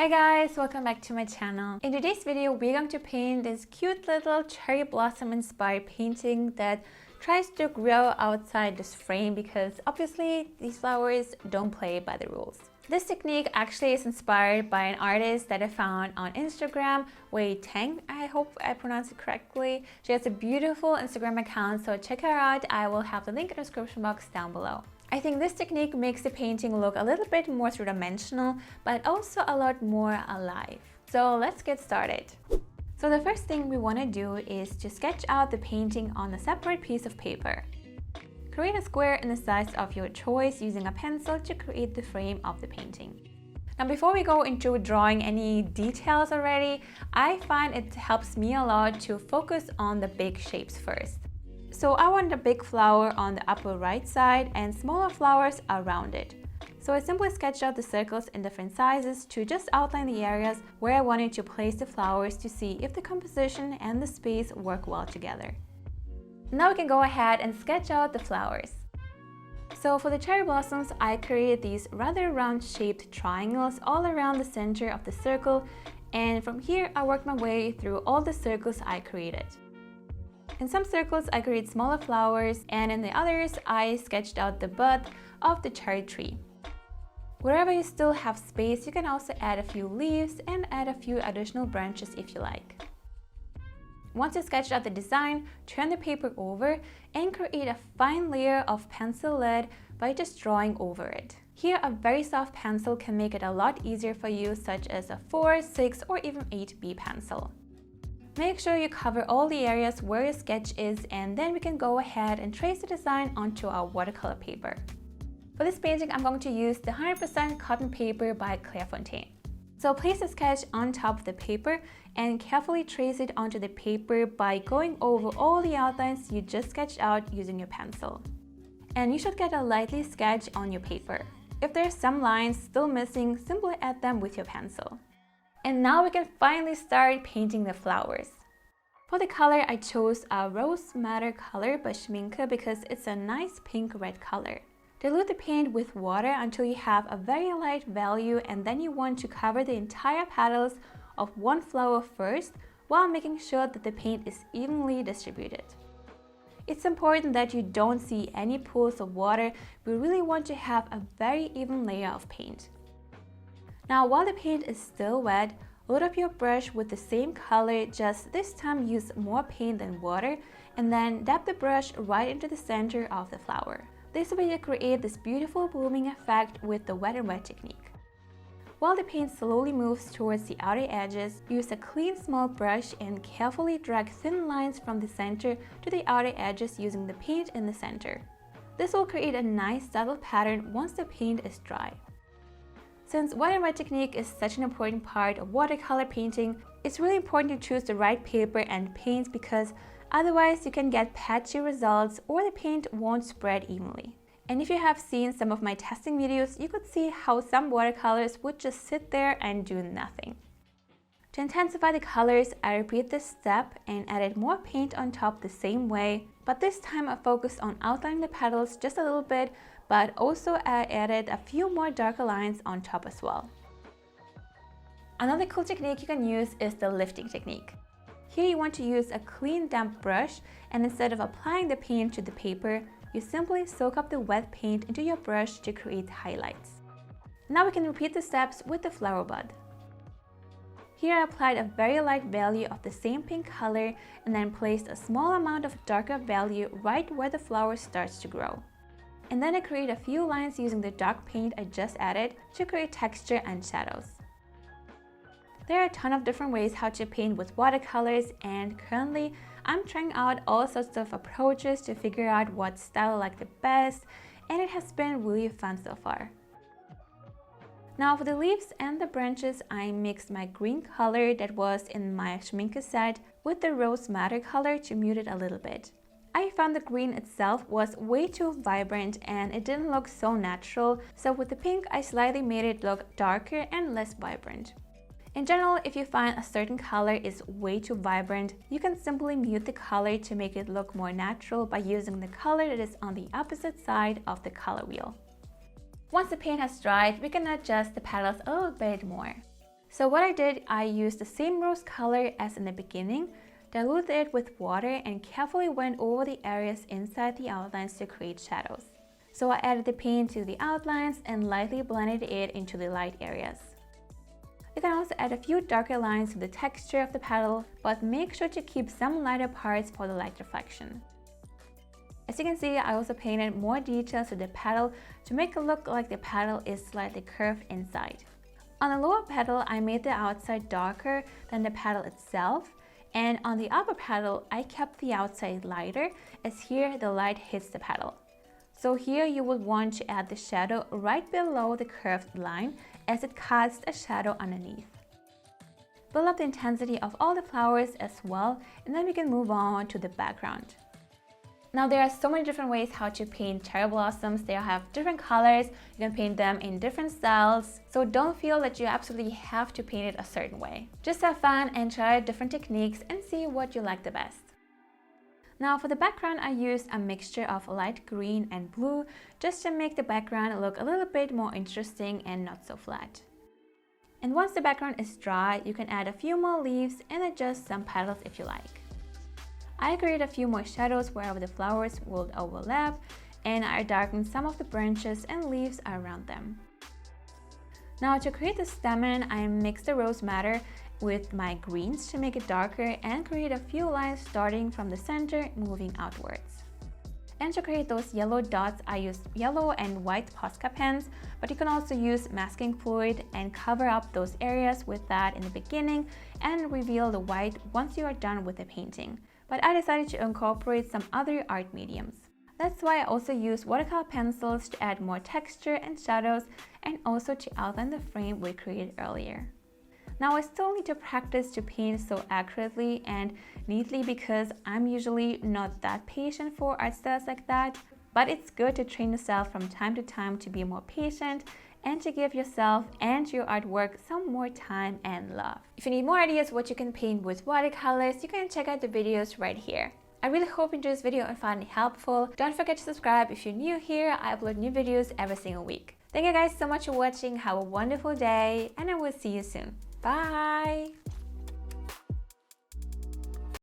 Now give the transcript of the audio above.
Hey guys, welcome back to my channel. In today's video, we're going to paint this cute little cherry blossom inspired painting that tries to grow outside this frame because obviously these flowers don't play by the rules. This technique actually is inspired by an artist that I found on Instagram, Wei Tang. I hope I pronounced it correctly. She has a beautiful Instagram account, so check her out. I will have the link in the description box down below. I think this technique makes the painting look a little bit more three-dimensional, but also a lot more alive. So let's get started. So the first thing we want to do is to sketch out the painting on a separate piece of paper. Create a square in the size of your choice using a pencil to create the frame of the painting. Now before we go into drawing any details already, I find it helps me a lot to focus on the big shapes first. So I want a big flower on the upper right side and smaller flowers around it. So I simply sketched out the circles in different sizes to just outline the areas where I wanted to place the flowers to see if the composition and the space work well together. Now we can go ahead and sketch out the flowers. So for the cherry blossoms, I created these rather round shaped triangles all around the center of the circle, and from here I worked my way through all the circles I created. In some circles, I created smaller flowers, and in the others, I sketched out the bud of the cherry tree. Wherever you still have space, you can also add a few leaves and add a few additional branches if you like. Once you sketched out the design, turn the paper over and create a fine layer of pencil lead by just drawing over it. Here, a very soft pencil can make it a lot easier for you, such as a 4, 6, or even 8B pencil. Make sure you cover all the areas where your sketch is, and then we can go ahead and trace the design onto our watercolor paper. For this painting, I'm going to use the 100% cotton paper by Clairefontaine. So place the sketch on top of the paper and carefully trace it onto the paper by going over all the outlines you just sketched out using your pencil. And you should get a lightly sketch on your paper. If there are some lines still missing, simply add them with your pencil. And now we can finally start painting the flowers. For the color, I chose a Rose Madder color by Schmincke because it's a nice pink-red color. Dilute the paint with water until you have a very light value, and then you want to cover the entire petals of one flower first while making sure that the paint is evenly distributed. It's important that you don't see any pools of water. We really want to have a very even layer of paint. Now, while the paint is still wet, load up your brush with the same color, just this time use more paint than water, and then dab the brush right into the center of the flower. This way you create this beautiful blooming effect with the wet and wet technique. While the paint slowly moves towards the outer edges, use a clean small brush and carefully drag thin lines from the center to the outer edges using the paint in the center. This will create a nice subtle pattern once the paint is dry. Since wet and wet technique is such an important part of watercolor painting, it's really important to choose the right paper and paint because otherwise you can get patchy results or the paint won't spread evenly. And if you have seen some of my testing videos, you could see how some watercolors would just sit there and do nothing. To intensify the colors, I repeat this step and added more paint on top the same way, but this time I focused on outlining the petals just a little bit, but also I added a few more darker lines on top as well. Another cool technique you can use is the lifting technique. Here you want to use a clean damp brush, and instead of applying the paint to the paper, you simply soak up the wet paint into your brush to create highlights. Now we can repeat the steps with the flower bud. Here I applied a very light value of the same pink color and then placed a small amount of darker value right where the flower starts to grow. And then I create a few lines using the dark paint I just added to create texture and shadows. There are a ton of different ways how to paint with watercolors, and currently I'm trying out all sorts of approaches to figure out what style I like the best, and it has been really fun so far. Now for the leaves and the branches, I mixed my green color that was in my Schmincke set with the Rose Madder color to mute it a little bit. I found the green itself was way too vibrant and it didn't look so natural, so with the pink I slightly made it look darker and less vibrant. In general, if you find a certain color is way too vibrant, you can simply mute the color to make it look more natural by using the color that is on the opposite side of the color wheel. Once the paint has dried, we can adjust the petals a little bit more. So what I did, I used the same rose color as in the beginning, diluted it with water and carefully went over the areas inside the outlines to create shadows. So I added the paint to the outlines and lightly blended it into the light areas. You can also add a few darker lines to the texture of the petal, but make sure to keep some lighter parts for the light reflection. As you can see, I also painted more details to the petal to make it look like the petal is slightly curved inside. On the lower petal, I made the outside darker than the petal itself, and on the upper petal, I kept the outside lighter, as here the light hits the petal. So here you would want to add the shadow right below the curved line, as it casts a shadow underneath. Build up the intensity of all the flowers as well, and then we can move on to the background. Now there are so many different ways how to paint cherry blossoms. They have different colors, you can paint them in different styles, so don't feel that you absolutely have to paint it a certain way. Just have fun and try different techniques and see what you like the best. Now for the background, I used a mixture of light green and blue just to make the background look a little bit more interesting and not so flat. And once the background is dry, you can add a few more leaves and adjust some petals if you like. I created a few more shadows wherever the flowers will overlap, and I darkened some of the branches and leaves around them. Now to create the stamen, I mixed the rose madder with my greens to make it darker and create a few lines starting from the center moving outwards. And to create those yellow dots, I used yellow and white Posca pens, but you can also use masking fluid and cover up those areas with that in the beginning and reveal the white once you are done with the painting. But I decided to incorporate some other art mediums. That's why I also use watercolor pencils to add more texture and shadows, and also to outline the frame we created earlier. Now I still need to practice to paint so accurately and neatly because I'm usually not that patient for art styles like that, but it's good to train yourself from time to time to be more patient and to give yourself and your artwork some more time and love. If you need more ideas what you can paint with watercolors, you can check out the videos right here. I really hope you enjoyed this video and found it helpful. Don't forget to subscribe if you're new here. I upload new videos every single week. Thank you guys so much for watching. Have a wonderful day and I will see you soon. Bye!